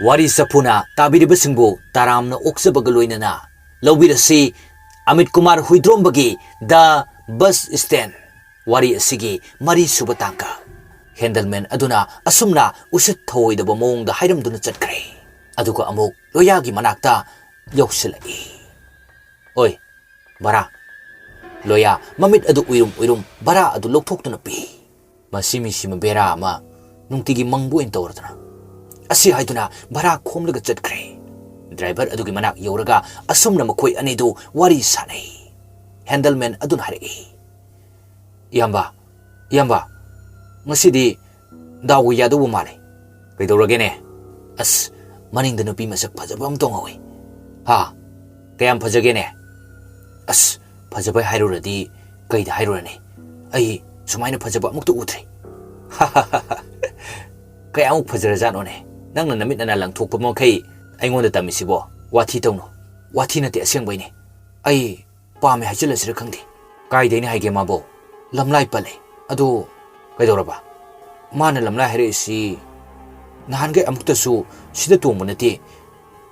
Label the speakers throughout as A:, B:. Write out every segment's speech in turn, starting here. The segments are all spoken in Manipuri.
A: Wari Sapuna tabinabagidmk taramna okchaba loinana lawbirasi Amit Kumar Huidromba gi the bus stand Wari asigi mari suba tangka Handleman aduna asumna usit thoidaba mawngda hairamduna chatkre aduga amuk loya gi manakta yausilai oi bara loya mamit adu uirum bara adu lokthokna pi masimi sima bera ama nungtigi mangbu entawrdana asi haiduna bara khomlaga chatkre driver adugi manak yoraga asumna makoi anidu wari sanai handleman adun hari yamba ngasidi dawu yadu male kaidoragene as maningda nupi masak phajaba am tongawi ha kayam phajagene as phajaba hairuradi kaida hairurani ai sumaina phajaba amukta udre kayam phajarajanone nangna namit na langthokpa mokai aingonda tamisibo wathi tawno wathi nate asengbaini ai pame hajilasira khangdi kaideni haige mabo lamlai pale adu kaidoraba mana lamlai hare si nahange amuktasu sida tongmunati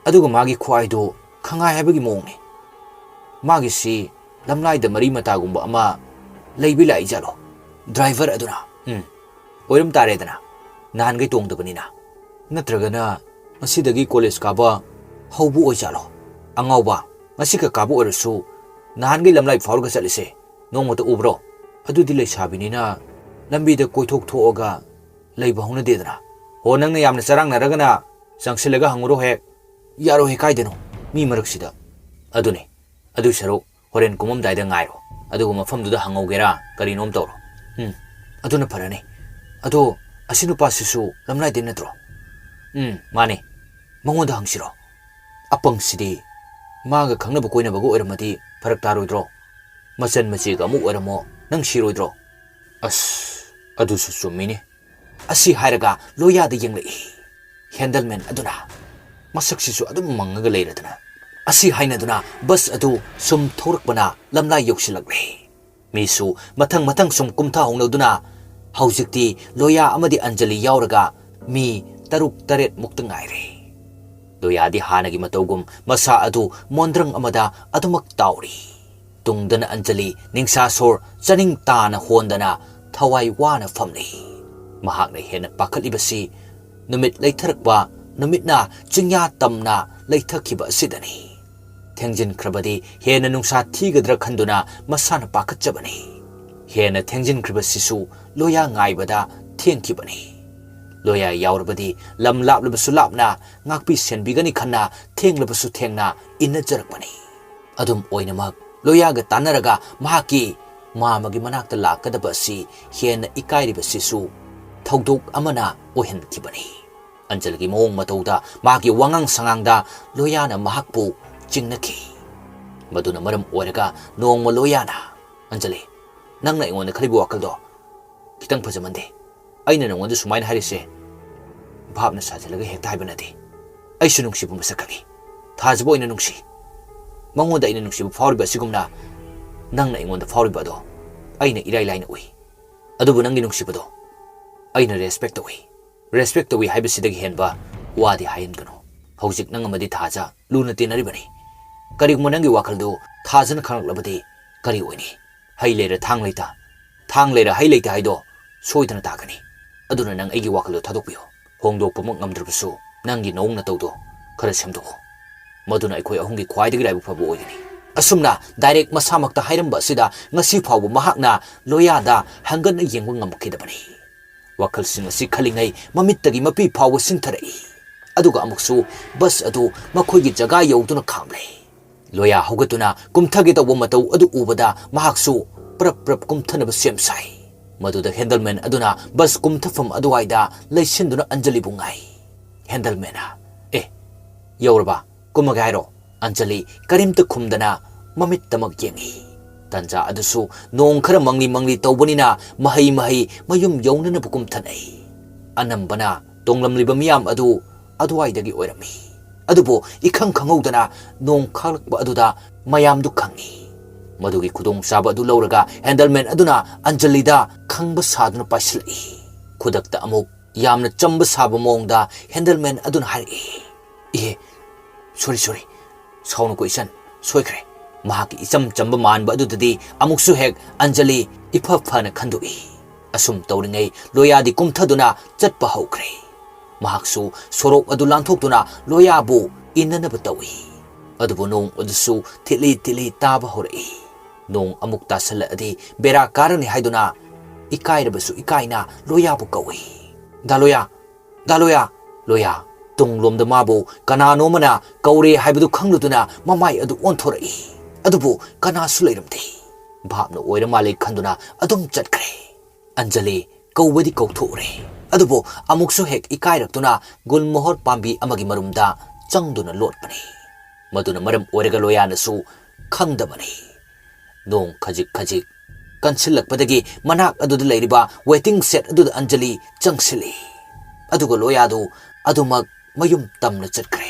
A: aduga magi khwaido khangai habagi mongni magi si lamlai da mari mata gumba ama leibi lai jalo driver aduna oiram tare dana nahange tongdabanina natragana masidagi college kaba haubu oi jalo angauba masika kaba orasu nahange lamlai faurga chalise nongmata ubro adudi lei sabinina lambi da koithok thoga leiba hona dedana ho nangna yamna charangna sangsilaga hanguro he yaro he kaideno mi maraksida adune adu saro horen kumam daida ngairo adugo mafamduda hangaugera karinom tawro aduna parane ado asinu pasisu lamlai de natro mane mangonda hangsiro apangsidi maga khangnaba koinabago oramadi farak taroidro machan machiga amu oramo nang siroidro as adusu sumini asi hairaga loyada yenglei handleman aduna masaksisu adum mangaga leiradana asi hainaduna bus adu sum thorakbana lamlai yoksilakle misu mathang sum kumtha hongnoduna haujikti loya amadi anjali yauraga mi taruk taret mukta ngaire loyadi hanagi matogum masa adu mondrang amada adumak tauri tungdana anjali ningsa sor chaning tana hondana thawai wana famni mahakna hena pakhalibasi numit leitharakba numitna chingya tamna leithakhiba sidani thengjin khrabadi hena nungsa thigadra khanduna masana pakhatchabani hena thengjin khribasisu loya ngaibada thengkhibani loya yaurabadi lam lablabsu lapna ngakpi senbigani khanna thenglabsu thengna innajarakbani adum oinamak loya ga tanaraga mahaki mamagi manakta lakadaba si hena ikairibasisu thawdok amana ohenkhibani anjalgi mong matauda magi wangang sangangda loyana mahakpu jingnaki maduna maram oraga nongma loyana anjali nangna ingonda khalibu wakaldo kitang phajamande aina nongonda sumaina harise bhabna sajalaga hekta haibanade aisu nungsibu masakagi thajbo ina nungsi mangonda ina nungsibu fauriba sigumna nangna ingonda fauriba do aina irai laina ui adubu nangi nungsibado aina respect wi haibasidagi henba wadi haingano hojik nang amadi thaja luna tinaribani karigmo nangi wakaldu thajana khanaklabadi kari oini hailera thangleira haileita haido soidana tagani aduna nang aigi wakaldu thadokpiyo hongdokpa mak ngamdrabasu nangi nongna tawdo khara semdo maduna aikoi ahungi khwaidagi raibu phabu oigani asumna direct masamakta hairamba sida ngasi phawbu mahakna loyada hangana yengwa ngamkhidabani wakal singasi khalingai mamittagi mapi phawbu sintharai aduga amuksu bus adu makhoigi jaga yoduna khamle loya hogatuna kumthagi tawba matau adu ubada mahaksu prap kumthanaba semsai maduda handleman aduna bus kumthafam aduwaida leisinduna anjali bungai handleman yauraba kumagairo anjali karimta khumdana mamit tamak yengi tanja adusu nong khara mangli tawbanina mahai mayum yaunana bukum thanai anambana tonglamliba miyam adu aduwaidagi oirami adubo ikhang khangudana nong khalakba aduda mayam du khangi madugi khudong saba adu lauraga handleman aduna anjalida khangba saduna pasilai khudakta amuk yamna chamba saba mongda handleman adun hari e sorry saunu ko isan soikre mahaki isam chamba manba adudadi amuksu hek Anjali ifa phana khandui asum tawringai loyadi kumthaduna chatpa hokre mahaksu sorok adu lanthokduna loyabu inanaba tawi adubu nong adusu tili taba hori nong amuk tasala adi bera karani haiduna ikairabasu ikaina loyabu kawi daloya loya tunglomda mabu kanano mana kaure haibadu khangluduna mamai adu onthorei adubu kanasu leiramde bhapna oira male khanduna adum chatkre Anjali kaubadi kauthore adubu amuksu hek ikairaktuna gulmohor pambi amagi marumda changduna lotpani maduna maram oiraga loyanasu khangdabani nong khajik kansilakpadagi manak aduda leiriba waiting set aduda Anjali changsili aduga loyadu adumak mayum tamna chatkre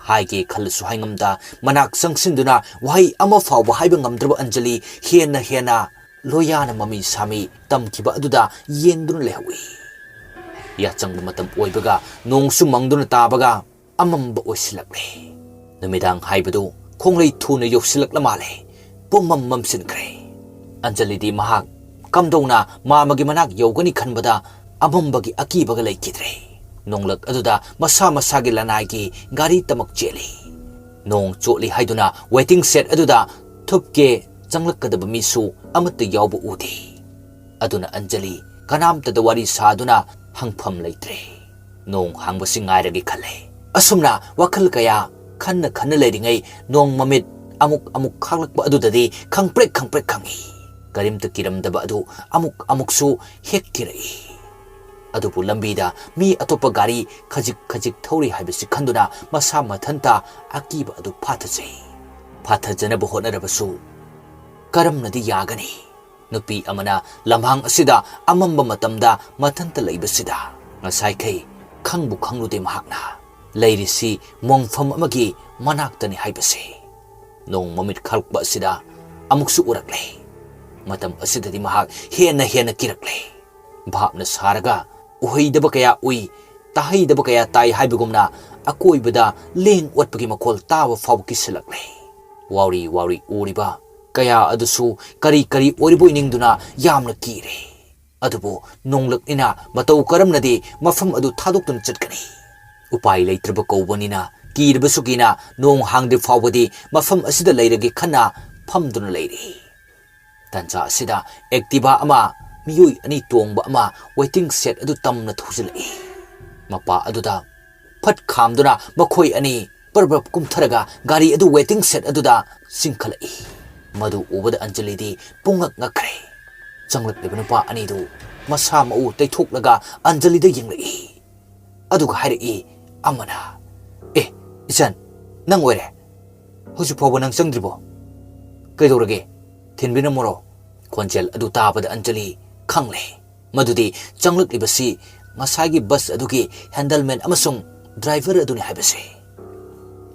A: haige khalsu haingamda manak sangsinduna wahai ama fawba haiba ngamdraba Anjali hena loyana mami sami tamkiba aduda yenduna lehawi ya changba matam oibaga nongsu mangduna tabaga amamba oisilakle numidang haibadu khonglei thuna yoksilakla male pumam mamsinkre Anjali di mahak kamdongna mamagi manak yogani khanbada amambagi akibaga leikidre nonglak aduda masagi lanai gari tamak cheli nong choli haiduna waiting set aduda thupke changlakadaba misu amata yawbu udi aduna Anjali kanamtada wari saduna hangpham leitre nong hangbasi ngairagi khale asumna wakhal kaya khanna leiringai nong mamit amuk khaglakba adudadi khangprek khangi karimta kiramdaba adu amuksu hekkirai adubu lambida mi atopa gari khajik thori haibisi khanduna masa mathanta akiba adu phathajana bu honarabasu karamnadi yagani nupi amana lamhang asida amamba matamda mathanta leibasida ngasai kai khangbu khanglude mahakna leirisi mongfam amagi manaktani haibase nong mamit khalkba asida amuksu urakle matam asidadi mahak hena kirakle bhapna saraga uhaidaba kaya ui tahaidaba kaya tai haibagumna akoibada leng watpagi makol tawa faw kisilakle wari uriba kaya adusu kari oribo iningduna yamna kire adubu nonglak ina matau karamnadi mafam adu thadokdun chatkani upai leitraba kobonina kiribasukina nong hangde fawbadi mafam asida leiragi khana famduna leiri tancha asida activa ama miyui ani tongba ama waiting set adu tamna thujilai mapa aduda phat khamduna makhoi ani parbrap kumtharaga gari adu waiting set aduda singkhalai madu ubada Anjali di pungak ngakre changlak lebana pa ani du masa mau taithok Anjali da yinglai aduga hairi amana isan nang oire hoju phoba nang changdribo kaidorage thinbina moro konjel adu tabada Anjali khangle madudi changlak libasi masagi bus adugi handleman amasung driver aduni haibase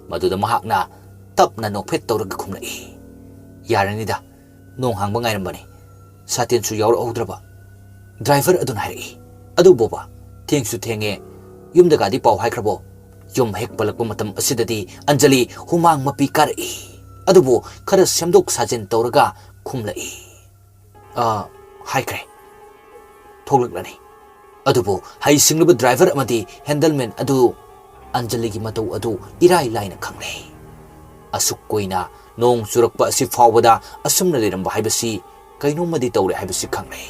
A: maduda mahakna tapna nokphet tawraga khumlai yaranida nong hangba ngairambani saten su yawra ohdraba driver adun hairi adu boba thengsu thenge yumda gadi paw haikrabo yum hek palakpa matam asidadi Anjali humang mapi karai adubo khara semdok sajen tawraga khumlai haikre thoglakani adubo hai singlaba driver amadi handleman adu Anjali gi matau adu irai laina khangle asuk koina nong surakpa asi fawbada asumna leramba haibasi kainomadi tawre haibasi khangle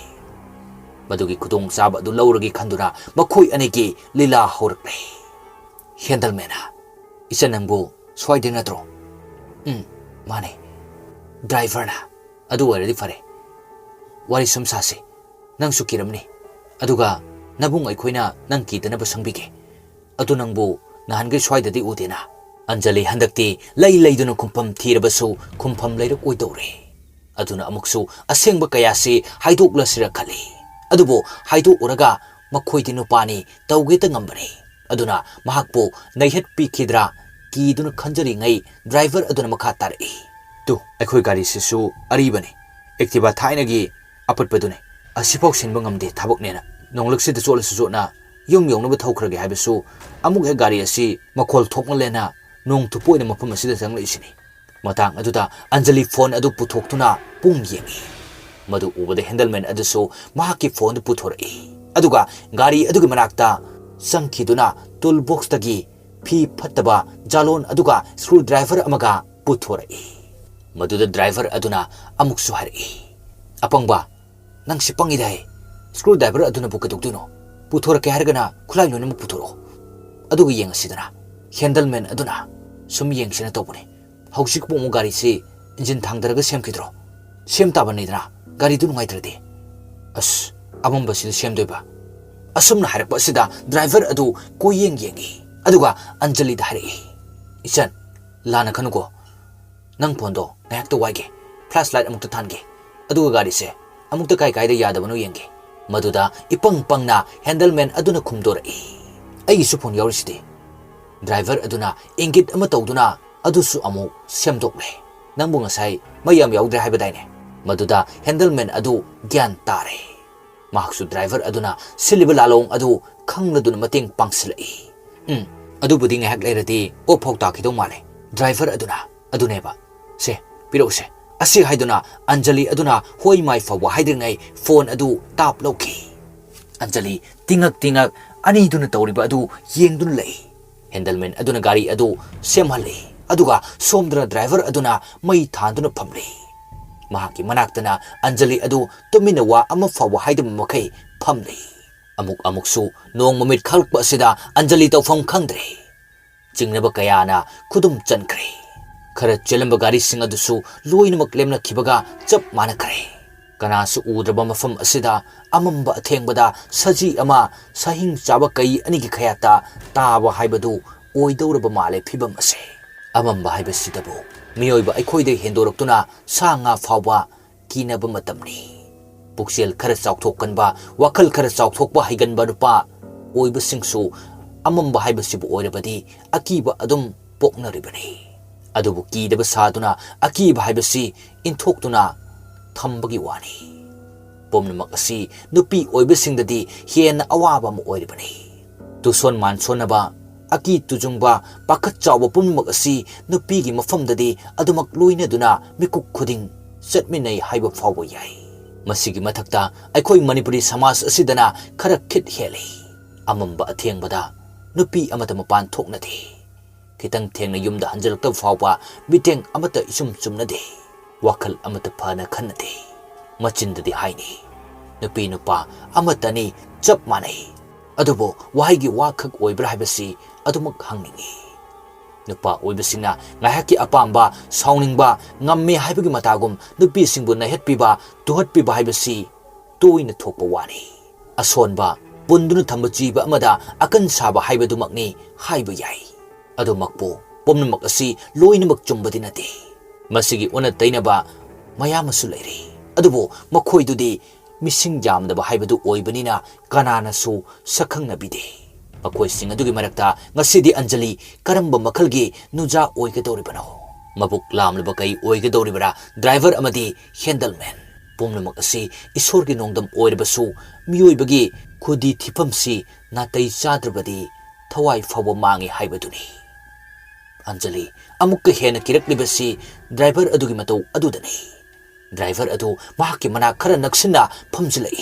A: madugi khudong chaba adu lawragi khanduna makhoi anegi lila horakle handlemana isanangbu swaide natro mane driver na adu waradi fare wari sumsase nang sukiramni aduga nabung aikoina nang kitana basangbige adu nangbu nahange swaidadi udena Anjali handakti laiduna kumpam thirabasu kumpam leirok oidore aduna amuksu asengba kayasi haidoklasira khali adubo haido uraga makhoi nupani tawgeta ngambani aduna mahakpo naihet pikidra kiduna khanjari ngai driver aduna makha tarai tu akhoi gari sisu aribani activa thainagi apatpadune asipau sinba ngamde thabok nena nonglak de chol su na yum yong na thau khrage haibesu amuk he gari asi makhol thokna lena nong thu poina mafam asida sang lai sini matang aduda Anjali phone adu puthok tuna pung yengi madu ubada handleman adu so mahaki phone puthor aduga gari adugi manakta sangkhiduna toolbox tagi phi phattaba jalon aduga screwdriver amaga puthor maduda driver aduna amuk su hari apangba nang sipangi dai screwdriver aduna bukadukduno puthor ke hargana khulai no mu puthoro aduga yeng asidana handleman aduna sum yeng sina tobune hausik po mo gari se engine thangdaraga semkidro sem tabanidra gari du ngai trade as amam basi sem doiba asumna harak basida driver adu ko yeng yengi aduga Anjali da hari isan lana kanugo nang pondo nayak to waige flashlight amuk to thange aduga gari se amuk to kai kai da yadabanu yengi maduda ipang pangna handleman aduna khumdor ai su phone yawrisidi driver aduna ingit ama tawduna adusu amu semdokle nangbu ngasai mayam yawdre haibadaine maduda handleman adu gyan tare mahaksu driver aduna siliba lalong adu khangladuna mateng pangsilai adu budi ngahak lerati o phokta khidong male driver aduna aduneba se pirose asi haiduna Anjali aduna hoi mai fa wa haidringai phone adu tap loki Anjali tingak ani duna tawriba adu yengdun lei handleman aduna gari adu semhali aduga somdra driver aduna mai thanduna phamli mahaki manaktana Anjali adu tumina wa ama fawa haidam makai phamli amuk su nong mamit khalpa asida Anjali tawfam khangdre jingnaba kayana khudum chankre khara chelamba gari sing adusu loinamak lemna khibaga chap manakre kanasu udraba mafam asida amamba athengbada saji ama sahing chaba kai anigi khayata tawa haibadu oidoraba male phibam ase amamba haibasidabu miyoiba aikhoide hendoroktuna sanga fawa kinaba matamni puksel khara chawthokkanba wakhal khara chawthokba haiganba rupa oiba singsu amamba haibasibu oirabadi akiba adum poknaribani adubu kidaba saduna akiba haibasi inthoktuna thambagi wani pomnamak asi nupi oibasingdadi hena awaba mo oiribani tuson mansonaba aki tujungba pakhat chawa pomnamak asi nupi gi mafamdadi adumak loina duna mikuk khuding chatminai haiba fawa yai masigi mathakta aikhoi Manipuri samas asidana khara khit heli amamba athengbada nupi amata mapan thoknadi kitang thengna yumda hanjalakta fawa biteng amata isum chumnadi wakal amata phana khanade machindadi haini nupi nupa amatani chap manai adubo wahaigi wakhak oibra habasi adumak hangningi nupa oibasingna ngahaki apamba sauningba ngamme haibagi matagum nupi singbu na hetpiba tuhatpiba habasi toina thokpa wani asonba punduna thamba jiba amada akan saba haibadumakni haiba yai adumakpo pomnamak asi loinamak chumbadi nate masigi ona tainaba mayamasu leiri adubo makhoidudi mising jamdaba haibadu oibanina kananasu sakhangnabi makhoi sing adugi marakta ngasidi Anjali karamba makhalgi nuja oigadoribano mabuk lamlaba kai oigadoribara driver amadi handleman pomnamak asi isorgi nongdam oirabasu miyoibagi khudi thipamsi natai chadrabadi thawai fawa mangi haibaduni Anjali amukka hena kiraklibasi driver adugi matau adudani driver adu mahaki mana khara naksina phamjilai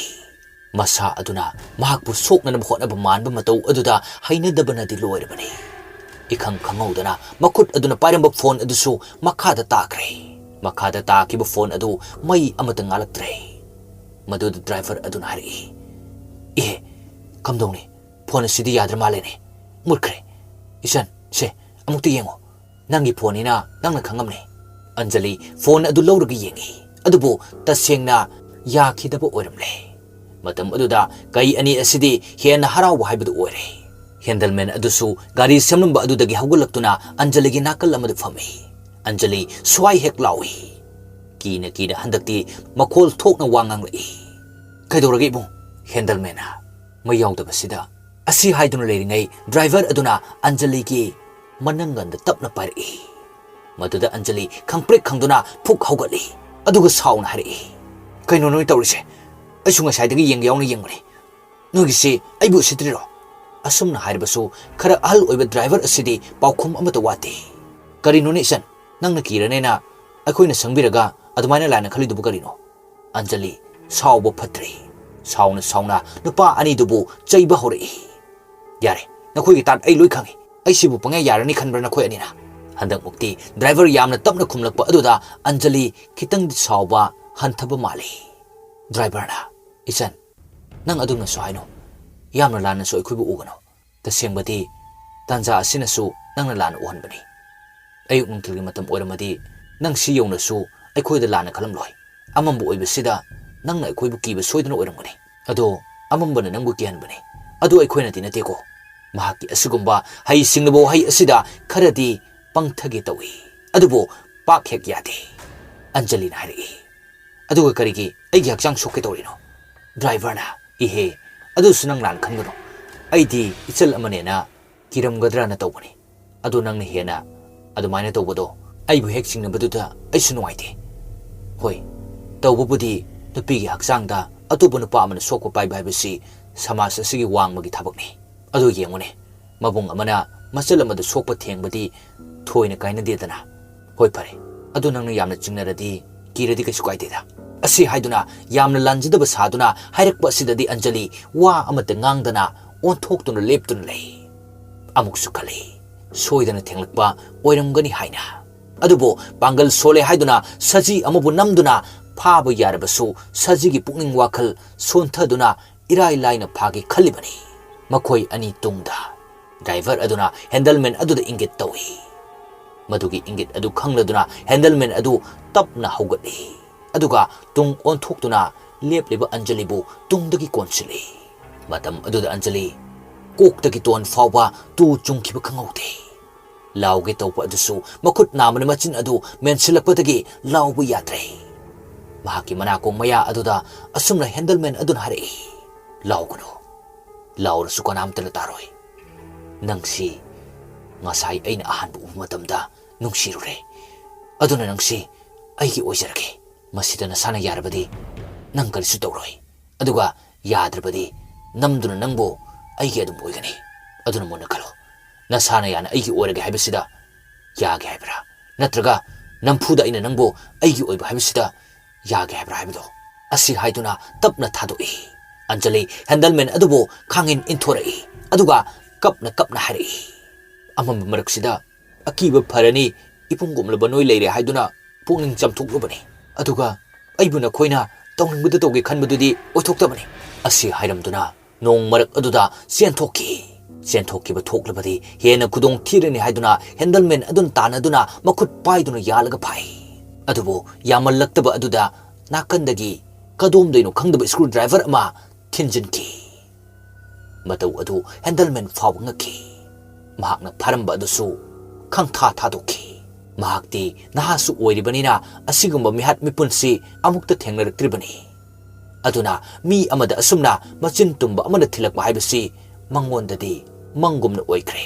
A: masa aduna mahakpu sokna nam hotna manba matau aduda haina dabana di loirabani ikhang khangaudana makut aduna pairamba phone adusu makhada takiba phone adu mai amata ngalaktre madu driver aduna hari kamdongni phone sidi yadra malene murkhre isan se amukti yengo nangi phone ina nangna khangamne Anjali phone adu lawragi yengi adubo tasengna yakhidaba oiramle matam aduda kai ani asidi hena harawa haibadu oire handleman adusu gari semnamba adudagi hawgulaktuna Anjali gi nakal amadu phami Anjali swai hek lawi kina handakti makhol thokna wangang lai kaidoragi bu handleman mayawdabasida asi haiduna leiringai driver aduna Anjali gi mananganda tapna pari maduda Anjali khangprek khangduna phuk hawgali aduga sauna hari kaino noi tawrise aisu ngasai dagi yeng yawna yengmani ꯅꯣꯏꯒꯤꯁꯤ ꯑꯩꯕꯨ ꯎꯁꯤꯠꯇ꯭ꯔꯤꯔꯣ ꯑꯁꯨꯝꯅ ꯍꯥꯏꯔꯕꯁꯨ ꯈꯔ ꯑꯍꯜ ꯑꯣꯏꯕ ꯗ꯭ꯔꯥꯏꯚꯔ ꯑꯁꯤꯗꯤ ꯄꯥꯎꯈꯨꯝ ꯑꯃꯠꯇ ꯋꯥꯠꯇꯦ ꯀꯔꯤꯅꯣꯅꯦ ꯏꯆꯟ ꯅꯪꯅ ꯀꯤꯔꯅꯦꯅ ꯑꯩꯈꯣꯏꯅ ꯁꯪꯕꯤꯔꯒ ꯑꯗꯨꯃꯥꯏꯅ ꯂꯥꯟꯅ ꯈꯜꯂꯤꯗꯨꯕꯨ ꯀꯔꯤꯅꯣ ꯑꯟꯖꯂꯤ ꯁꯥꯎꯕ ꯐꯠꯇ꯭ꯔꯤ ꯁꯥꯎꯅ ꯁꯥꯎꯅ ꯅꯨꯄꯥ ꯑꯅꯤꯗꯨꯕꯨ ꯆꯩꯕ ꯍꯧꯔꯛꯏ ꯌꯥꯔꯦ ꯅꯈꯣꯏꯒꯤ ꯇꯥꯟ ꯑꯩ ꯂꯣꯏ ꯈꯪꯉꯤ ꯑꯩꯁꯤꯕꯨ ꯄꯪꯌꯥ ꯌꯥꯔꯅꯤ ꯈꯟꯕ꯭ꯔꯥ ꯅꯈꯣꯏ ꯑꯅꯤꯅ ꯍꯟꯗꯛꯃꯨꯛꯇꯤ ꯗ꯭ꯔꯥꯏꯚꯔ ꯌꯥꯝꯅ ꯇꯞꯅ ꯈꯨꯝꯂꯛꯄ ꯑꯗꯨꯗ ꯑꯟꯖꯂꯤ ꯈꯤꯇꯪꯗꯤ ꯁꯥꯎꯕ ꯍꯟꯊꯕ ꯃꯥꯜꯂꯤ ꯗ꯭ꯔꯥꯏꯚꯔꯅ ꯏꯆꯟ ꯅꯪ ꯑꯗꯨꯝꯅꯁꯨ ꯍꯥꯏꯅꯣ ꯌꯥꯝꯅ ꯂꯥꯟꯅꯁꯨ ꯑꯩꯈꯣꯏꯕꯨ ꯎꯒꯅꯣ ꯇꯁꯦꯡꯕꯗꯤ ꯇꯥꯟꯖꯥ ꯑꯁꯤꯅꯁꯨ ꯅꯪꯅ ꯂꯥꯟꯅ ꯎꯍꯟꯕꯅꯤ ꯑꯌꯨꯛ ꯅꯨꯡꯊꯤꯜꯒꯤ ꯃꯇꯝ ꯑꯣꯏꯔꯝꯃꯗꯤ ꯅꯪ ꯁꯤ ꯌꯧꯅꯁꯨ ꯑꯩꯈꯣꯏꯗ ꯂꯥꯟꯅ ꯈꯜꯂꯝꯂꯣꯏ ꯑꯃꯝꯕ ꯑꯣꯏꯕꯁꯤꯗ ꯅꯪꯅ ꯑꯩꯈꯣꯏꯕꯨ ꯀꯤꯕ ꯁꯣꯏꯗꯅ ꯑꯣꯏꯔꯝꯒꯅꯤ ꯑꯗꯣ ꯑꯃꯝꯕꯅ ꯅꯪꯕꯨ ꯀꯤꯍꯟꯕꯅꯤ ꯑꯗꯨ ꯑꯩꯈꯣꯏꯅꯗꯤ ꯅꯠꯇꯦꯀꯣ ꯃꯍꯥꯛꯀꯤ ꯑꯁꯤꯒꯨꯝꯕ ꯍꯩ ꯁꯤꯡꯂꯕ ꯋꯥꯍꯩ ꯑꯁꯤꯗ ꯈꯔꯗꯤ ꯄꯪꯊꯒꯦ ꯇꯧꯏ ꯑꯗꯨꯕꯨ ꯄꯥꯛ ꯍꯦꯛ ꯌꯥꯗꯦ ꯑꯟꯖꯂꯤꯅ ꯍꯥꯏꯔꯛꯏ ꯑꯗꯨꯒ ꯀꯔꯤꯒꯤ ꯑꯩꯒꯤ ꯍꯛꯆꯥꯡ ꯁꯣꯛꯀꯦ ꯇꯧꯔꯤꯅꯣ ꯗ꯭ꯔꯥꯏꯚꯔꯅ ꯏꯍꯦ ꯑꯗꯨꯁꯨ ꯅꯪ ꯂꯥꯟ ꯈꯟꯒꯅꯨ ꯑꯩꯗꯤ ꯏꯆꯜ ꯑꯃꯅꯦꯅ ꯀꯤꯔꯝꯒꯗ꯭ꯔꯅ ꯇꯧꯕꯅꯤ ꯑꯗꯨ ꯅꯪꯅ ꯍꯦꯟꯅ ꯑꯗꯨꯃꯥꯏꯅ ꯇꯧꯕꯗꯣ ꯑꯩꯕꯨ ꯍꯦꯛ ꯆꯤꯡꯅꯕꯗꯨꯗ ꯑꯩꯁꯨ ꯅꯨꯡꯉꯥꯏꯇꯦ ꯍꯣꯏ ꯇꯧꯕꯕꯨꯗꯤ ꯅꯨꯄꯤꯒꯤ ꯍꯛꯆꯥꯡꯗ ꯑꯇꯣꯞꯄ ꯅꯨꯄꯥ ꯑꯃꯅ ꯁꯣꯛꯄ ꯄꯥꯏꯕ ꯍꯥꯏꯕꯁꯤ ꯁꯃꯥꯖ ꯑꯁꯤꯒꯤ ꯋꯥꯡꯃꯒꯤ ꯊꯕꯛꯅꯤ ꯑꯗꯨ ꯌꯦꯡꯉꯨꯅꯦ ꯃꯕꯨꯡ ꯑꯃꯅ ꯃꯆꯜ ꯑꯃꯗ ꯁꯣꯛꯄ ꯊꯦꯡꯕꯗꯤ ꯊꯣꯏꯅ ꯀꯥꯏꯅꯗꯦꯗꯅ ꯍꯣꯏ ꯐꯔꯦ ꯑꯗꯨ ꯅꯪꯅ ꯌꯥꯝꯅ ꯆꯤꯡꯅꯔꯗꯤ ꯀꯤꯔꯗꯤ ꯀꯩꯁꯨ ꯀꯥꯏꯗꯦꯗ ꯑꯁꯤ ꯍꯥꯏꯗꯨꯅ ꯌꯥꯝꯅ ꯂꯥꯟꯖꯗꯕ ꯁꯥꯗꯨꯅ ꯍꯥꯏꯔꯛꯄ ꯑꯁꯤꯗꯗꯤ ꯑꯟꯖꯂꯤ ꯋꯥ ꯑꯃꯠꯇ ꯉꯥꯡꯗꯅ ꯑꯣꯟꯊꯣꯛꯇꯨꯅ ꯂꯦꯞꯇꯨꯅ ꯂꯩ ꯑꯃꯨꯛꯁꯨ ꯈꯜꯂꯤ ꯁꯣꯏꯗꯅ ꯊꯦꯡꯂꯛꯄ ꯑꯣꯏꯔꯝꯒꯅꯤ ꯍꯥꯏꯅ ꯑꯗꯨꯕꯨ ꯄꯥꯡꯒꯜ ꯁꯣꯜꯂꯦ ꯍꯥꯏꯗꯨꯅ ꯁꯖꯤ ꯑꯃꯕꯨ ꯅꯝꯗꯨꯅ ꯐꯥꯕ ꯌꯥꯔꯕꯁꯨ ꯁꯖꯤꯒꯤ ꯄꯨꯛꯅꯤꯡ ꯋꯥꯈꯜ ꯁꯣꯟꯊꯗꯨꯅ ꯏꯔꯥꯏ ꯂꯥꯏꯅ ꯐꯥꯒꯦ ꯈꯜꯂꯤꯕꯅꯤ ꯃꯈꯣꯏ ꯑꯅꯤ ꯇꯨꯡꯗ ꯗ꯭ꯔꯥꯏꯚꯔ ꯑꯗꯨꯅ ꯍꯦꯟꯗꯜꯃꯦꯟ ꯑꯗꯨꯗ ꯏꯪꯒꯤꯠ ꯇꯧꯏ ꯃꯗꯨꯒꯤ ꯏꯪꯒꯤꯠ ꯑꯗꯨ ꯈꯪꯂꯗꯨꯅ ꯍꯦꯟꯗꯜꯃꯦꯟ ꯑꯗꯨ ꯇꯞꯅ ꯍꯧꯒꯠꯂꯤ ꯑꯗꯨꯒ ꯇꯨꯡ ꯑꯣꯟꯊꯣꯛꯇꯨꯅ ꯂꯦꯞꯂꯤꯕ ꯑꯟꯖꯂꯤꯕꯨ ꯇꯨꯡꯗꯒꯤ ꯀꯣꯟꯁꯤꯜꯂꯤ ꯃꯇꯝ ꯑꯗꯨꯗ ꯑꯟꯖꯂꯤ ꯀꯣꯛꯇꯒꯤ ꯇꯣꯟ ꯐꯥꯎꯕ ꯇꯨ ꯆꯨꯡꯈꯤꯕ ꯈꯪꯍꯧꯗꯦ ꯂꯥꯎꯒꯦ ꯇꯧꯕ ꯑꯗꯨꯁꯨ ꯃꯈꯨꯠ ꯅꯥꯝꯃꯅ ꯃꯆꯤꯟ ꯑꯗꯨ ꯃꯦꯟꯁꯤꯜꯂꯛꯄꯗꯒꯤ ꯂꯥꯎꯕ ꯌꯥꯗ꯭ꯔꯦ ꯃꯍꯥꯛꯀꯤ ꯃꯅꯥꯀꯣꯡ ꯃꯌꯥ ꯑꯗꯨꯗ ꯑꯁꯨꯝꯅ ꯍꯦꯟꯗꯜꯃꯦꯟ ꯑꯗꯨꯅ ꯍꯥꯏꯔꯛꯏ ꯂꯥꯎꯒꯅꯨ ꯂꯥꯎꯔꯁꯨ ꯀꯅꯥꯝꯇꯅ ꯇꯥꯔꯣꯏ ꯅꯪꯁꯤ ꯉꯁꯥꯏ ꯑꯩꯅ ꯑꯍꯥꯟꯕ ꯎꯕ ꯃꯇꯝꯗ ꯅꯨꯡꯁꯤꯔꯨꯔꯦ ꯑꯗꯨꯅ ꯅꯪꯁꯤ ꯑꯩꯒꯤ ꯑꯣꯏꯖꯔꯒꯦ ꯃꯁꯤꯗ ꯅꯁꯥꯅ ꯌꯥꯔꯕꯗꯤ ꯅꯪ ꯀꯔꯤꯁꯨ ꯇꯧꯔꯣꯏ ꯑꯗꯨꯒ ꯌꯥꯗ꯭ꯔꯕꯗꯤ ꯅꯝꯗꯨꯅ ꯅꯪꯕꯨ ꯑꯩꯒꯤ ꯑꯗꯨꯝ ꯑꯣꯏꯒꯅꯤ ꯑꯗꯨꯅ ꯃꯨꯟꯅ ꯈꯜꯂꯣ ꯅꯁꯥꯅ ꯌꯥꯅ ꯑꯩꯒꯤ ꯑꯣꯏꯔꯒꯦ ꯍꯥꯏꯕꯁꯤꯗ ꯌꯥꯒꯦ ꯍꯥꯏꯕ꯭ꯔꯥ ꯅꯠꯇ꯭ꯔꯒ ꯅꯝꯐꯨꯗ ꯑꯩꯅ ꯅꯪꯕꯨ ꯑꯩꯒꯤ ꯑꯣꯏꯕ ꯍꯥꯏꯕꯁꯤꯗ ꯌꯥꯒꯦ ꯍꯥꯏꯕ꯭ꯔꯥ ꯍꯥꯏꯕꯗꯣ ꯑꯁꯤ ꯍꯥꯏꯗꯨꯅ ꯇꯞꯅ ꯊꯥꯗꯣꯛꯏ ꯑꯟꯖꯂꯤ ꯍꯦꯟꯗꯜꯃꯦꯟ ꯑꯗꯨꯕꯨ ꯈꯥꯡꯏꯟ ꯏꯟꯊꯣꯔꯛꯏ ꯑꯗꯨꯒ ꯀꯞꯅ ꯀꯞꯅ ꯍꯥꯏꯔꯛꯏ ꯑꯃꯝꯕ ꯃꯔꯛꯁꯤꯗ ꯑꯀꯤꯕ ꯐꯔꯅꯤ ꯏꯄꯨꯡꯒꯨꯝꯂꯕ ꯅꯣꯏ ꯂꯩꯔꯦ ꯍꯥꯏꯗꯨꯅ ꯄꯨꯛꯅꯤꯡ ꯆꯝꯊꯣꯛꯂꯨꯕꯅꯤ ꯑꯗꯨꯒ ꯑꯩꯕꯨ ꯅꯈꯣꯏꯅ ꯇꯧꯅꯤꯡꯕꯗ ꯇꯧꯒꯦ ꯈꯟꯕꯗꯨꯗꯤ ꯑꯣꯏꯊꯣꯛꯇꯕꯅꯤ ꯑꯁꯤ ꯍꯥꯏꯔꯝꯗꯨꯅ ꯅꯣꯡ ꯃꯔꯛ ꯑꯗꯨꯗ ꯆꯦꯟꯊꯣꯛꯈꯤ ꯆꯦꯟꯊꯣꯛꯈꯤꯕ ꯊꯣꯛꯂꯕꯗꯤ ꯍꯦꯟꯅ ꯈꯨꯗꯣꯡ ꯊꯤꯔꯅꯤ ꯍꯥꯏꯗꯨꯅ ꯍꯦꯟꯗꯜꯃꯦꯟ ꯑꯗꯨꯅ ꯇꯥꯟꯅꯗꯨꯅ ꯃꯈꯨꯠ ꯄꯥꯏꯗꯨꯅ ꯌꯥꯜꯂꯒ ꯐꯥꯏ ꯑꯗꯨꯕꯨ ꯌꯥꯝꯃꯜꯂꯛꯇꯕ ꯑꯗꯨꯗ ꯅꯥꯀꯟꯗꯒꯤ ꯀꯗꯣꯝꯗꯩꯅꯣ ꯈꯪꯗꯕ ꯁ꯭ꯀ꯭ꯔꯨ ꯗ꯭ꯔꯥꯏꯚꯔ ꯑꯃ ꯊꯤꯟꯖꯤꯟꯈꯤ ꯃꯇꯧ ꯑꯗꯨ ꯍꯦꯟꯗꯜꯃꯦꯟ ꯐꯥꯎꯕ ꯉꯛꯈꯤ ꯃꯍꯥꯛꯅ ꯐꯥꯔꯝꯕ ꯑꯗꯨꯁꯨ ꯈꯪꯊꯥ ꯊꯥꯗꯣꯛꯈꯤ ꯃꯍꯥꯛꯇꯤ ꯅꯍꯥꯁꯨ ꯑꯣꯏꯔꯤꯕꯅꯤꯅ ꯑꯁꯤꯒꯨꯝꯕ ꯃꯤꯍꯥꯠ ꯃꯤꯄꯨꯟꯁꯤ ꯑꯃꯨꯛꯇ ꯊꯦꯡꯅꯔꯛꯇ꯭ꯔꯤꯕꯅꯤ ꯑꯗꯨꯅ ꯃꯤ ꯑꯃꯗ ꯑꯁꯨꯝꯅ ꯃꯆꯤꯟ ꯇꯨꯝꯕ ꯑꯃꯅ ꯊꯤꯜꯂꯛꯄ ꯍꯥꯏꯕꯁꯤ ꯃꯉꯣꯟꯗꯗꯤ ꯃꯪꯒꯨꯝꯅ ꯑꯣꯏꯈ꯭ꯔꯦ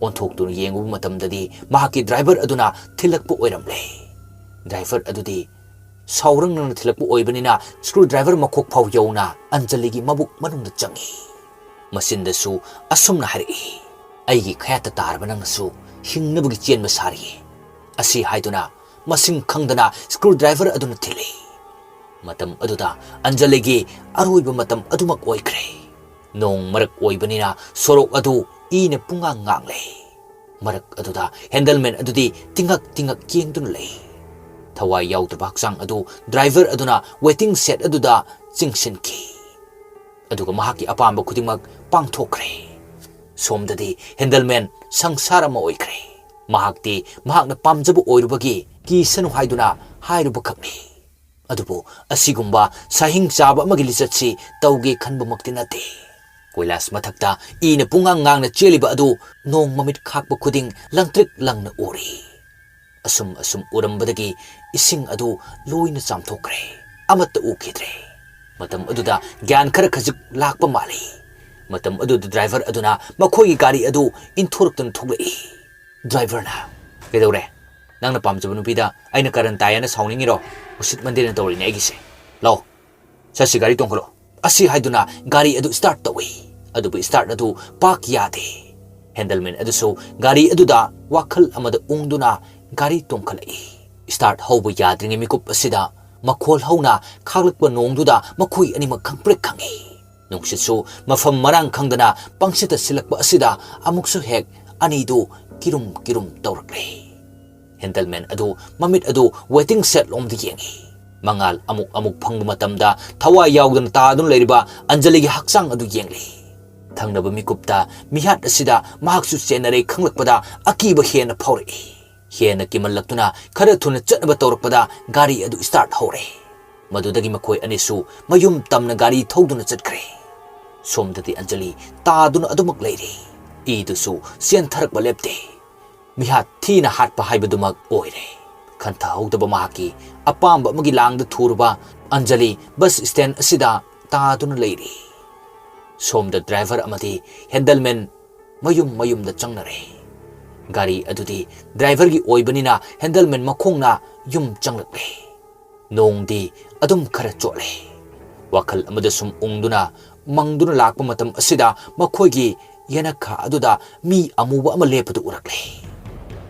A: ꯑꯣꯟꯊꯣꯛꯇꯨꯅ ꯌꯦꯡꯉꯨꯕ ꯃꯇꯝꯗꯗꯤ ꯃꯍꯥꯛꯀꯤ ꯗ꯭ꯔꯥꯏꯚꯔ ꯑꯗꯨꯅ ꯊꯤꯜꯂꯛꯄ ꯑꯣꯏꯔꯝꯂꯦ ꯗ꯭ꯔꯥꯏꯚꯔ ꯑꯗꯨꯗꯤ ꯁꯥꯎꯔꯪꯅꯅ ꯊꯤꯜꯂꯛꯄ ꯑꯣꯏꯕꯅꯤꯅ ꯁ꯭ꯀ꯭ꯔꯨ ꯗ꯭ꯔꯥꯏꯚꯔ ꯃꯈꯣꯛ ꯐꯥꯎ ꯌꯧꯅ ꯑꯟꯖꯂꯤꯒꯤ ꯃꯕꯨꯛ ꯃꯅꯨꯡꯗ ꯆꯪꯉꯤ ꯃꯆꯤꯟꯗꯁꯨ ꯑꯁꯨꯝꯅ ꯍꯥꯏꯔꯛꯏ ꯑꯩꯒꯤ ꯈꯌꯥꯠꯇ ꯇꯥꯔꯕ ꯅꯪꯅꯁꯨ ꯍꯤꯡꯅꯕꯒꯤ ꯆꯦꯟꯕ ꯁꯥꯔꯤ ꯑꯁꯤ ꯍꯥꯏꯗꯨꯅ ꯃꯁꯤꯡ ꯈꯪꯗꯅ ꯁ꯭ꯀ꯭ꯔꯨ ꯗ꯭ꯔꯥꯏꯚꯔ ꯑꯗꯨꯅ ꯊꯤꯜꯂꯤ ꯃꯇꯝ ꯑꯗꯨꯗ ꯑꯟꯖꯂꯤꯒꯤ ꯑꯔꯣꯏꯕ ꯃꯇꯝ ꯑꯗꯨꯃꯛ ꯑꯣꯏꯈ꯭ꯔꯦ ꯅꯣꯡ ꯃꯔꯛ ꯑꯣꯏꯕꯅꯤꯅ ꯁꯣꯔꯣꯛ ꯑꯗꯨ ꯏꯅ ꯄꯨꯡꯉꯥꯡ ꯉꯥꯡꯂꯦ ꯃꯔꯛ ꯑꯗꯨꯗ ꯍꯦꯟꯗꯜꯃꯦꯟ ꯑꯗꯨꯗꯤ ꯇꯤꯡꯉꯛ ꯇꯤꯡꯉꯛ ꯌꯦꯡꯗꯨꯅ ꯂꯩ ꯊꯋꯥꯏ ꯌꯥꯎꯗꯕ ꯍꯛꯆꯥꯡ ꯑꯗꯨ ꯗ꯭ꯔꯥꯏꯚꯔ ꯑꯗꯨꯅ ꯋꯦꯇꯤꯡ ꯁꯦꯠ ꯑꯗꯨꯗ ꯆꯤꯡꯁꯤꯟꯈꯤ ꯑꯗꯨꯒ ꯃꯍꯥꯛꯀꯤ ꯑꯄꯥꯝꯕ ꯈꯨꯗꯤꯡꯃꯛ ꯄꯥꯡꯊꯣꯛꯈ꯭ꯔꯦ ꯁꯣꯝꯗꯗꯤ ꯍꯦꯟꯗꯜꯃꯦꯟ ꯁꯪꯁꯥꯔ ꯑꯃ ꯑꯣꯏꯈ꯭ꯔꯦ ꯃꯍꯥꯛꯇꯤ ꯃꯍꯥꯛꯅ ꯄꯥꯝꯖꯕ ꯑꯣꯏꯔꯨꯕꯒꯤ ꯀꯤꯁꯅꯨ ꯍꯥꯏꯗꯨꯅ ꯍꯥꯏꯔꯨꯕꯈꯛꯅꯤ ꯑꯗꯨꯕꯨ ꯑꯁꯤꯒꯨꯝꯕ ꯁꯥꯍꯤꯡ ꯆꯥꯕ ꯑꯃꯒꯤ ꯂꯤꯆꯠꯁꯤ ꯇꯧꯒꯦ ꯈꯟꯕꯃꯛꯇꯤ ꯅꯠꯇꯦ ꯀꯣꯏꯂꯥꯁ ꯃꯊꯛꯇ ꯏꯅ ꯄꯨꯡꯉꯥꯡ ꯉꯥꯡꯅ ꯆꯦꯜꯂꯤꯕ ꯑꯗꯨ ꯅꯣꯡ ꯃꯃꯤꯠ ꯈꯥꯛꯄ ꯈꯨꯗꯤꯡ ꯂꯪꯇ꯭ꯔꯤꯛ ꯂꯪꯅ ꯎꯔꯤ ꯑꯁꯨꯝ ꯎꯔꯝꯕꯗꯒꯤ ꯏꯁꯤꯡ ꯑꯗꯨ ꯂꯣꯏꯅ ꯆꯥꯝꯊꯣꯛꯈ꯭ꯔꯦ ꯑꯃꯠꯇ ꯎꯈꯤꯗ꯭ꯔꯦ ꯃꯇꯝ ꯑꯗꯨꯗ ꯒ꯭ꯌꯥꯟ ꯈꯔ ꯈꯖꯤꯛ ꯂꯥꯛꯄ ꯃꯥꯜꯂꯤ ꯃꯇꯝ ꯑꯗꯨꯗ ꯗ꯭ꯔꯥꯏꯚꯔ ꯑꯗꯨꯅ ꯃꯈꯣꯏꯒꯤ ꯒꯥꯔꯤ ꯑꯗꯨ ꯏꯟꯊꯣꯔꯛꯇꯨꯅ ꯊꯣꯛꯂꯛꯏ ꯗ꯭ꯔꯥꯏꯚꯔꯅ ꯀꯩꯗꯧꯔꯦ ꯅꯪꯅ ꯄꯥꯝꯖꯕ ꯅꯨꯄꯤꯗ ꯑꯩꯅ ꯀꯔꯟ ꯇꯥꯏꯌꯦꯅ ꯁꯥꯎꯅꯤꯡꯉꯤꯔꯣ ꯎꯁꯤꯠ ꯃꯟꯗꯦꯅ ꯇꯧꯔꯤꯅꯦ ꯑꯩꯒꯤꯁꯦ ꯂꯥꯛꯑꯣ ꯆꯠꯁꯤ ꯒꯥꯔꯤ ꯇꯣꯡꯈꯠꯂꯣ ꯑꯁꯤ ꯍꯥꯏꯗꯨꯅ ꯒꯥꯔꯤ ꯑꯗꯨ ꯁ꯭ꯇꯥꯔꯠ ꯇꯧꯏ ꯑꯗꯨꯕꯨ ꯁ꯭ꯇꯥꯔꯠ ꯑꯗꯨ ꯄꯥꯛ ꯌꯥꯗꯦ ꯍꯦꯟꯗꯜꯃꯦꯟ ꯑꯗꯨꯁꯨ ꯒꯥꯔꯤ ꯑꯗꯨꯗ ꯋꯥꯈꯜ ꯑꯃꯗ ꯎꯪꯗꯨꯅ ꯒꯥꯔꯤ ꯇꯣꯡꯈꯠꯂꯛꯏ ꯁ꯭ꯇꯥꯔꯠ ꯍꯧꯕ ꯌꯥꯗ꯭ꯔꯤꯉꯩ ꯃꯤꯀꯨꯞ ꯑꯁꯤꯗ ꯃꯈꯣꯜ ꯍꯧꯅ ꯈꯥꯛꯂꯛꯄ ꯅꯣꯡꯗꯨꯗ ꯃꯈꯣꯏ ꯑꯅꯤꯃꯛ ꯈꯪꯄ꯭ꯔꯦꯛ ꯈꯪꯏ ꯅꯨꯡꯁꯤꯠꯁꯨ ꯃꯐꯝ ꯃꯔꯥꯡ ꯈꯪꯗꯅ ꯄꯪꯁꯤꯠꯇ ꯁꯤꯜꯂꯛꯄ ꯑꯁꯤꯗ ꯑꯃꯨꯛꯁꯨ ꯍꯦꯛ ꯑꯅꯤꯗꯨ ꯀꯤꯔꯨꯝ ꯀꯤꯔꯨꯝ ꯇꯧꯔꯛꯂꯦ ꯍꯦꯟꯗꯜꯃꯦꯟ ꯑꯗꯨ ꯃꯃꯤꯠ ꯑꯗꯨ ꯋꯦꯇꯤꯡ ꯁꯦꯠ ꯂꯣꯝꯗ ꯌꯦꯡꯏ ꯃꯉꯥꯜ ꯑꯃꯨꯛ ꯐꯪꯕ ꯃꯇꯝꯗ ꯊꯋꯥꯏ ꯌꯥꯎꯗꯅ ꯇꯥꯗꯨꯅ ꯂꯩꯔꯤꯕ ꯑꯟꯖꯂꯤꯒꯤ ꯍꯛꯆꯥꯡ ꯑꯗꯨ ꯌꯦꯡꯂꯤ ꯊꯪꯅꯕ ꯃꯤꯀꯨꯞꯇ ꯃꯤꯍꯥꯠ ꯑꯁꯤꯗ ꯃꯍꯥꯛꯁꯨ ꯆꯦꯟꯅꯔꯦ ꯈꯪꯂꯛꯄꯗ ꯑꯀꯤꯕ ꯍꯦꯟꯅ ꯐꯥꯎꯔꯛꯏ ꯍꯦꯟꯅ ꯀꯤꯃꯜꯂꯛꯇꯨꯅ ꯈꯔ ꯊꯨꯅ ꯆꯠꯅꯕ ꯇꯧꯔꯛꯄꯗ ꯒꯥꯔꯤ ꯑꯗꯨ ꯁ꯭ꯇꯥꯔꯠ ꯍꯧꯔꯦ ꯃꯗꯨꯗꯒꯤ ꯃꯈꯣꯏ ꯑꯅꯤꯁꯨ ꯃꯌꯨꯝ ꯇꯝꯅ ꯒꯥꯔꯤ ꯊꯧꯗꯨꯅ ꯆꯠꯈ꯭ꯔꯦ ꯁꯣꯝꯗꯗꯤ ꯑꯟꯖꯂꯤ ꯇꯥꯗꯨꯅ ꯑꯗꯨꯃꯛ ꯂꯩꯔꯤ ꯏꯗꯨꯁꯨ ꯆꯦꯟꯊꯔꯛꯄ ꯂꯦꯞꯇꯦ ꯃꯤꯍꯥꯠ ꯊꯤꯅ ꯍꯥꯠꯄ ꯍꯥꯏꯕꯗꯨꯃꯛ ꯑꯣꯏꯔꯦ ꯈꯟꯊꯍꯧꯗꯕ ꯃꯍꯥꯛꯀꯤ ꯑꯄꯥꯝꯕ ꯑꯃꯒꯤ ꯂꯥꯡꯗ ꯊꯨꯔꯨꯕ ꯑꯟꯖꯂꯤ ꯕꯁ ꯁ꯭ꯇꯦꯟꯗ ꯑꯁꯤꯗ ꯇꯥꯗꯨꯅ ꯂꯩꯔꯤ ꯁꯣꯝꯗ ꯗ꯭ꯔꯥꯏꯚꯔ ꯑꯃꯗꯤ ꯍꯦꯟꯗꯜꯃꯦꯟ ꯃꯌꯨꯝꯗ ꯆꯪꯅꯔꯦ ꯒꯥꯔꯤ ꯑꯗꯨꯗꯤ ꯗ꯭ꯔꯥꯏꯚꯔꯒꯤ ꯑꯣꯏꯕꯅꯤꯅ ꯍꯦꯟꯗꯜꯃꯦꯟ ꯃꯈꯣꯡꯅ ꯌꯨꯝ ꯆꯪꯂꯛꯂꯦ ꯅꯣꯡꯗꯤ ꯑꯗꯨꯝ ꯈꯔ ꯆꯣꯠꯂꯦ ꯋꯥꯈꯜ ꯑꯃꯗ ꯁꯨꯝ ꯎꯪꯗꯨꯅ ꯃꯪꯗꯨꯅ ꯂꯥꯛꯄ ꯃꯇꯝ ꯑꯁꯤꯗ ꯃꯈꯣꯏꯒꯤ ꯌꯦꯅꯈꯥ ꯑꯗꯨꯗ ꯃꯤ ꯑꯃꯨꯕ ꯑꯃ ꯂꯦꯞꯄꯗꯨ ꯎꯔꯛꯂꯦ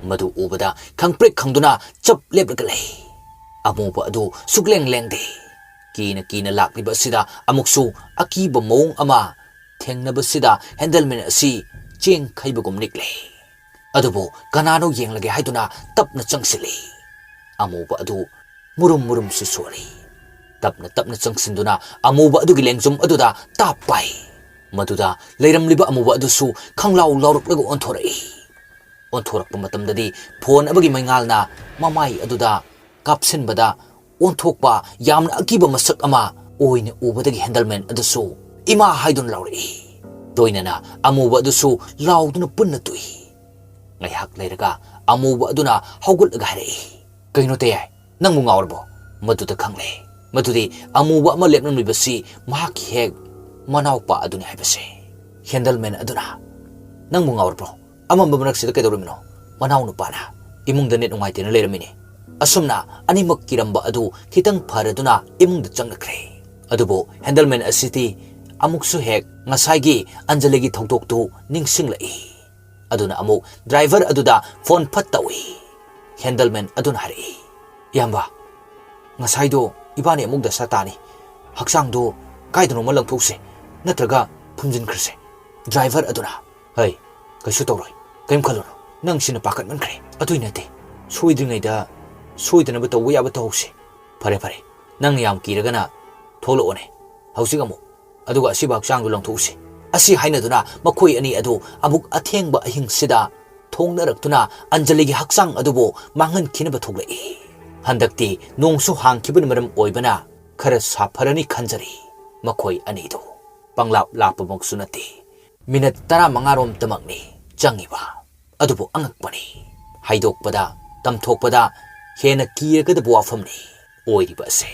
A: ꯃꯗꯨ ꯎꯕꯗ ꯈꯪꯄ꯭ꯔꯦꯛ ꯈꯪꯗꯨꯅ ꯆꯞ ꯂꯦꯞꯂꯒ ꯂꯩ ꯑꯃꯨꯕ ꯑꯗꯨ ꯁꯨꯛꯂꯦꯡ ꯂꯦꯡꯗꯦ ꯀꯤꯅ ꯂꯥꯛꯂꯤꯕ ꯑꯁꯤꯗ ꯑꯃꯨꯛꯁꯨ ꯑꯀꯤꯕ ꯃꯑꯣꯡ ꯑꯃ ꯊꯦꯡꯅꯕꯁꯤꯗ ꯍꯦꯟꯗꯜꯃꯦꯟ ꯑꯁꯤ ꯆꯦꯡ ꯈꯩꯕꯒꯨꯝ ꯅꯤꯛꯂꯦ ꯑꯗꯨꯕꯨ ꯀꯅꯥꯅꯣ ꯌꯦꯡꯂꯒꯦ ꯍꯥꯏꯗꯨꯅ ꯇꯞꯅ ꯆꯪꯁꯤꯜꯂꯤ ꯑꯃꯨꯕ ꯑꯗꯨ ꯃꯨꯔꯨꯝꯁꯨ ꯁꯣꯜꯂꯤ ꯇꯞꯅ ꯆꯪꯁꯤꯟꯗꯨꯅ ꯑꯃꯨꯕ ꯑꯗꯨꯒꯤ ꯂꯦꯡꯖꯨꯝ ꯑꯗꯨꯗ ꯇꯥꯞ ꯄꯥꯏ ꯃꯗꯨꯗ ꯂꯩꯔꯝꯂꯤꯕ ꯑꯃꯨꯕ ꯑꯗꯨꯁꯨ ꯈꯪꯂꯥꯎ ꯂꯥꯎꯔꯛꯂꯒ ꯑꯣꯟꯊꯣꯔꯛꯏ ꯑꯣꯟꯊꯣꯔꯛꯄ ꯃꯇꯝꯗꯗꯤ ꯐꯣꯟ ꯑꯃꯒꯤ ꯃꯩꯉꯥꯜꯅ ꯃꯃꯥꯏ ꯑꯗꯨꯗ ꯀꯥꯞꯁꯤꯟꯕꯗ ꯑꯣꯟꯊꯣꯛꯄ ꯌꯥꯝꯅ ꯑꯀꯤꯕ ꯃꯁꯛ ꯑꯃ ꯑꯣꯏꯅ ꯎꯕꯗꯒꯤ ꯍꯦꯟꯗꯜꯃꯦꯟ ꯑꯗꯨꯁꯨ ꯏꯃꯥ ꯍꯥꯏꯗꯨꯅ ꯂꯥꯎꯔꯛꯏ ꯂꯣꯏꯅꯅ ꯑꯃꯨꯕ ꯑꯗꯨꯁꯨ ꯂꯥꯎꯗꯨꯅ ꯄꯨꯟꯅ ꯇꯨꯏ ꯉꯥꯏꯍꯥꯛ ꯂꯩꯔꯒ ꯑꯃꯨꯕ ꯑꯗꯨꯅ ꯍꯧꯒꯠꯂꯒ ꯍꯥꯏꯔꯛꯏ ꯀꯩꯅꯣ ꯇꯌꯥꯏ ꯅꯪꯕꯨ ꯉꯥꯎꯔꯕꯣ ꯃꯗꯨꯗ ꯈꯪꯂꯦ ꯃꯗꯨꯗꯤ ꯑꯃꯨꯕ ꯑꯃ ꯂꯦꯞꯂꯝꯂꯤꯕꯁꯤ ꯃꯍꯥꯛꯀꯤ ꯍꯦꯛ ꯃꯅꯥꯎꯄꯥ ꯑꯗꯨꯅꯤ ꯍꯥꯏꯕꯁꯦ ꯍꯦꯟꯗꯜꯃꯦꯟ ꯑꯗꯨꯅ ꯅꯪꯕꯨ ꯉꯥꯎꯔꯕ꯭ꯔꯣ ꯑꯃꯝꯕ ꯃꯔꯛꯁꯤꯗ ꯀꯩꯗꯧꯔꯝꯃꯤꯅꯣ ꯃꯅꯥꯎ ꯅꯨꯄꯥꯅ ꯏꯃꯨꯡꯗ ꯅꯦꯠ ꯅꯨꯡꯉꯥꯏꯇꯦꯅ ꯂꯩꯔꯝꯃꯤꯅꯤ ꯑꯁꯨꯝꯅ ꯑꯅꯤꯃꯛ ꯀꯤꯔꯝꯕ ꯑꯗꯨ ꯈꯤꯇꯪ ꯐꯔꯗꯨꯅ ꯏꯃꯨꯡꯗ ꯆꯪꯂꯛꯈ꯭ꯔꯦ ꯑꯗꯨꯕꯨ ꯍꯦꯟꯗꯜꯃꯦꯟ ꯑꯁꯤꯗꯤ ꯑꯃꯨꯛꯁꯨ ꯍꯦꯛ ꯉꯁꯥꯏꯒꯤ ꯑꯟꯖꯂꯤꯒꯤ ꯊꯧꯗꯣꯛꯇꯨ ꯅꯤꯡꯁꯤꯡꯂꯛꯏ ꯑꯗꯨꯅ ꯑꯃꯨꯛ ꯗ꯭ꯔꯥꯏꯚꯔ ꯑꯗꯨꯗ ꯐꯣꯟ ꯐꯠ ꯇꯧꯏ ꯍꯦꯟꯗꯜꯃꯦꯟ ꯑꯗꯨꯅ ꯍꯥꯏꯔꯛꯏ ꯏꯌꯥꯝꯕ ꯉꯁꯥꯏꯗꯣ ꯏꯕꯥꯅꯤ ꯑꯃꯨꯛ ꯗꯁꯥ ꯇꯥꯅꯤ ꯍꯛꯆꯥꯡꯗꯣ ꯀꯥꯏꯗꯅꯣꯃ ꯂꯪꯊꯣꯛꯁꯦ ꯅꯠꯇ꯭ꯔꯒ ꯐꯨꯝꯖꯤꯟꯈ꯭ꯔꯁꯦ ꯗ꯭ꯔꯥꯏꯚꯔ ꯑꯗꯨꯅ ꯍꯩ ꯀꯩꯁꯨ ꯇꯧꯔꯣꯏ ꯀꯩꯝ ꯈꯜꯂꯨꯅꯨ ꯅꯪ ꯁꯤꯅ ꯄꯥꯈꯠꯃꯟꯈ꯭ꯔꯦ ꯑꯗꯨꯏ ꯅꯠꯇꯦ ꯁꯣꯏꯗ꯭ꯔꯤꯉꯩꯗ ꯁꯣꯏꯗꯅꯕ ꯇꯧꯕ ꯌꯥꯕ ꯇꯧꯍꯧꯁꯦ ꯐꯔꯦ ꯅꯪꯅ ꯌꯥꯝ ꯀꯤꯔꯒꯅ ꯊꯣꯛꯂꯛꯑꯣꯅꯦ ꯍꯧꯖꯤꯛ ꯑꯃꯨꯛ ꯑꯗꯨꯒ ꯑꯁꯤꯕ ꯍꯛꯆꯥꯡꯗꯨ ꯂꯪꯊꯣꯛꯎꯁꯦ ꯑꯁꯤ ꯍꯥꯏꯅꯗꯨꯅ ꯃꯈꯣꯏ ꯑꯅꯤ ꯑꯗꯨ ꯑꯃꯨꯛ ꯑꯊꯦꯡꯕ ꯑꯍꯤꯡꯁꯤꯗ ꯊꯣꯡꯅꯔꯛꯇꯨꯅ ꯑꯟꯖꯂꯤꯒꯤ ꯍꯛꯆꯥꯡ ꯑꯗꯨꯕꯨ ꯃꯥꯡꯍꯟꯈꯤꯅꯕ ꯊꯣꯛꯂꯛꯏ ꯍꯟꯗꯛꯇꯤ ꯅꯣꯡꯁꯨ ꯍꯥꯡꯈꯤꯕꯅ ꯃꯔꯝ ꯑꯣꯏꯕꯅ ꯈꯔ ꯁꯥꯐꯔꯅꯤ ꯈꯟꯖꯔꯤ ꯃꯈꯣꯏ ꯑꯅꯤꯗꯨ ꯄꯪꯂꯥꯞ ꯂꯥꯞꯄꯃꯛꯁꯨ ꯅꯠꯇꯦ ꯃꯤꯅꯠ 15ꯔꯣꯝꯇꯃꯛꯅꯤ ꯆꯪꯉꯤꯕ ꯑꯗꯨꯕꯨ ꯑꯉꯛꯄꯅꯤ ꯍꯥꯏꯗꯣꯛꯄꯗ ꯇꯝꯊꯣꯛꯄꯗ ꯍꯦꯟꯅ ꯀꯤꯔꯒꯗꯕ ꯋꯥꯐꯝꯅꯤ ꯑꯣꯏꯔꯤꯕ ꯑꯁꯦ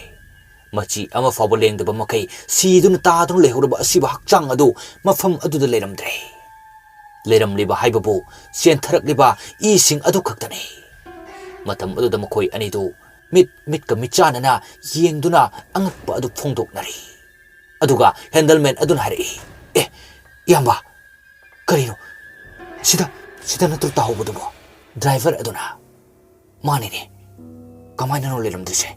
A: ꯃꯆꯤ ꯑꯃ ꯐꯥꯎꯕ ꯂꯦꯡꯗꯕ ꯃꯈꯩ ꯁꯤꯗꯨꯅ ꯇꯥꯗꯨꯅ ꯂꯩꯍꯧꯔꯕ ꯑꯁꯤꯕ ꯍꯛꯆꯥꯡ ꯑꯗꯨ ꯃꯐꯝ ꯑꯗꯨꯗ ꯂꯩꯔꯝꯗ꯭ꯔꯦ ꯂꯩꯔꯝꯂꯤꯕ ꯍꯥꯏꯕꯕꯨ ꯆꯦꯟꯊꯔꯛꯂꯤꯕ ꯏꯁꯤꯡ ꯑꯗꯨ ꯈꯛꯇꯅꯤ ꯃꯇꯝ ꯑꯗꯨꯗ ꯃꯈꯣꯏ ꯑꯅꯤꯗꯨ ꯃꯤꯠꯀ ꯃꯤꯠꯆꯥꯟꯅꯅ ꯌꯦꯡꯗꯨꯅ ꯑꯉꯛꯄ ꯑꯗꯨ ꯐꯣꯡꯗꯣꯛꯅꯔꯤ ꯑꯗꯨꯒ ꯍꯦꯟꯗꯜꯃꯦꯟ ꯑꯗꯨꯅ ꯍꯥꯏꯔꯛꯏ ꯏꯌꯥꯝꯕ ꯀꯔꯤꯅꯣ ꯁꯤꯗ ꯅꯠꯇ꯭ꯔꯣ ꯇꯥꯍꯧꯕꯗꯨꯕꯣ ꯗ꯭ꯔꯥꯏꯚꯔ ꯑꯗꯨꯅ ꯃꯥꯅꯤꯅꯦ ꯀꯃꯥꯏꯅꯅꯣ ꯂꯩꯔꯝꯗ꯭ꯔꯤꯁꯦ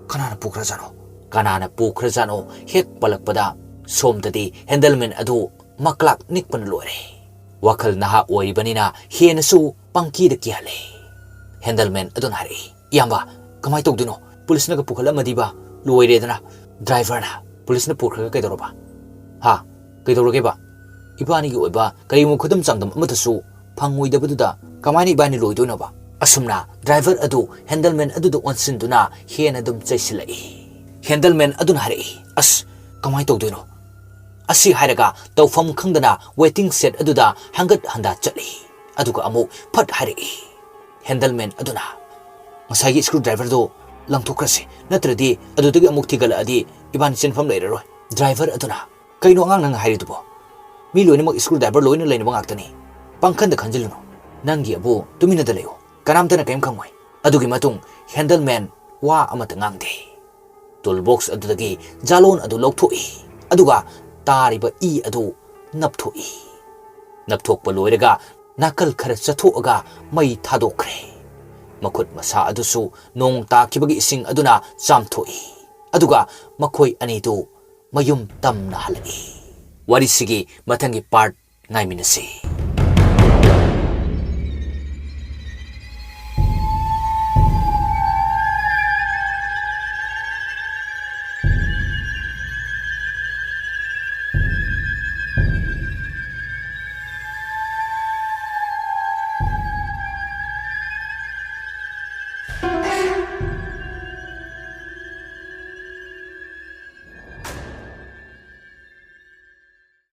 A: ꯀꯅꯥꯅ ꯄꯨꯈ꯭ꯔꯖꯥꯅꯣ ꯍꯦꯛ ꯄꯜꯂꯛꯄꯗ ꯁꯣꯝꯗꯗꯤ ꯍꯦꯟꯗꯜꯃꯦꯟ ꯑꯗꯨ ꯃꯀ꯭ꯂꯥꯛ ꯅꯤꯛꯄꯅ ꯂꯣꯏꯔꯦ ꯋꯥꯈꯜ ꯅꯍꯥ ꯑꯣꯏꯔꯤꯕꯅꯤꯅ ꯍꯦꯟꯅꯁꯨ ꯄꯪꯀꯤꯗ ꯀꯤꯍꯜꯂꯦ ꯍꯦꯟꯗꯜꯃꯦꯟ ꯑꯗꯨꯅ ꯍꯥꯏꯔꯛꯏ ꯏꯌꯥꯝꯕ ꯀꯃꯥꯏ ꯇꯧꯗꯣꯏꯅꯣ ꯄꯨꯂꯤꯁꯅꯒ ꯄꯨꯈꯠꯂꯝꯃꯗꯤꯕ ꯂꯣꯏꯔꯦꯗꯅ ꯗ꯭ꯔꯥꯏꯚꯔꯅ ꯄꯨꯂꯤꯁꯅ ꯄꯨꯈ꯭ꯔꯒ ꯀꯩꯗꯧꯔꯕ ꯀꯩꯗꯧꯔꯒꯦꯕ ꯏꯕꯥꯅꯤꯒꯤ ꯑꯣꯏꯕ ꯀꯔꯤꯒꯨꯝꯕ ꯈꯨꯗꯝ ꯆꯥꯡꯗꯝ ꯑꯃꯗꯁꯨ ꯐꯪꯉꯣꯏꯗꯕꯗꯨꯗ ꯀꯃꯥꯏꯅ ꯏꯕꯥꯅꯤ ꯂꯣꯏꯗꯣꯏꯅꯣꯕ ꯑꯁꯨꯝꯅ ꯗ꯭ꯔꯥꯏꯚꯔ ꯑꯗꯨ ꯍꯦꯟꯗꯜꯃꯦꯟ ꯑꯗꯨꯗ ꯑꯣꯟꯁꯤꯟꯗꯨꯅ ꯍꯦꯟꯅ ꯑꯗꯨꯝ ꯆꯩꯁꯤꯜꯂꯛꯏ ꯍꯦꯟꯗꯜꯃꯦꯟ ꯑꯗꯨꯅ ꯍꯥꯏꯔꯛꯏ ꯀꯃꯥꯏ ꯇꯧꯗꯣꯏꯅꯣ ꯑꯁꯤ ꯍꯥꯏꯔꯒ ꯇꯧꯐꯝ ꯈꯪꯗꯅ ꯋꯦꯇꯤꯡ ꯁꯦꯠ ꯑꯗꯨꯗ ꯍꯪꯒꯠ ꯍꯟꯗꯥ ꯆꯠꯂꯤ ꯑꯗꯨꯒ ꯑꯃꯨꯛ ꯐꯠ ꯍꯥꯏꯔꯛꯏ ꯍꯦꯟꯗꯜꯃꯦꯟ ꯑꯗꯨꯅ ꯉꯁꯥꯏꯒꯤ ꯁ꯭ꯀ꯭ꯔꯨ ꯗ꯭राꯏꯚꯔꯗꯣ ꯂꯪꯊꯣꯛꯈ꯭ꯔꯁꯤ ꯅꯠꯇ꯭ꯔꯗꯤ ꯑꯗꯨꯗꯒꯤ ꯑꯃꯨꯛ ꯊꯤꯒꯠꯂꯛꯑꯗꯤ ꯏꯕꯥꯅꯤ ꯆꯦꯟꯐꯝ ꯂꯩꯔꯔꯣꯏ ꯗ꯭ꯔꯥꯏꯚꯔ ꯑꯗꯨꯅ ꯀꯩꯅꯣ ꯑꯉꯥꯡ ꯅꯪ ꯍꯥꯏꯔꯤꯗꯨꯕꯣ ꯃꯤ ꯂꯣꯏꯅꯃꯛ ꯁ꯭ꯀ꯭ꯔꯨ ꯗ꯭राꯏꯚꯔ ꯂꯣꯏꯅ ꯂꯩꯅꯕ ꯉꯥꯛꯇꯅꯤ ꯄꯪꯈꯟꯗ ꯈꯟꯖꯤꯜꯂꯨꯅꯨ ꯅꯪꯒꯤ ꯑꯕꯨ ꯇꯨꯃꯤꯟꯅꯗ ꯂꯩꯌꯨ ꯀꯅꯥꯝꯇꯅ ꯀꯔꯤꯝ ꯈꯪꯉꯣꯏ ꯑꯗꯨꯒꯤ ꯃꯇꯨꯡ ꯍꯦꯟꯗꯜꯃꯦꯟ ꯋꯥ ꯑꯃꯇ ꯉꯥꯡꯗꯦ ꯇꯨꯜꯕꯣꯛꯁ ꯑꯗꯨꯗꯒꯤ ꯖꯥꯂꯣꯟ ꯑꯗꯨ ꯂꯧꯊꯣꯛꯏ ꯑꯗꯨꯒ ꯇꯥꯔꯤꯕ ꯏ ꯑꯗꯨ ꯅꯞꯊꯣꯛꯏ꯫ ꯅꯞꯊꯣꯛꯄ ꯂꯣꯏꯔꯒ ꯅꯥꯀꯜ ꯈꯔ ꯆꯠꯊꯣꯛꯑꯒ ꯃꯩ ꯊꯥꯗꯣꯛꯈ꯭ꯔꯦ꯫ ꯃꯈꯨꯠ ꯃꯁꯥ ꯑꯗꯨꯁꯨ ꯅꯣꯡ ꯇꯥꯈꯤꯕꯒꯤ ꯏꯁꯤꯡ ꯑꯗꯨꯅ ꯆꯥꯝꯊꯣꯛꯏ꯫ ꯑꯗꯨꯒ ꯃꯈꯣꯏ ꯑꯅꯤꯗꯨ ꯃꯌꯨꯝ ꯇꯝꯅ ꯍꯜꯂꯛꯏ꯫ ꯋꯥꯔꯤꯁꯤꯒꯤ ꯃꯊꯪꯒꯤ ꯄꯥꯔꯠ ꯉꯥꯏꯃꯤꯟꯅꯁꯤ꯫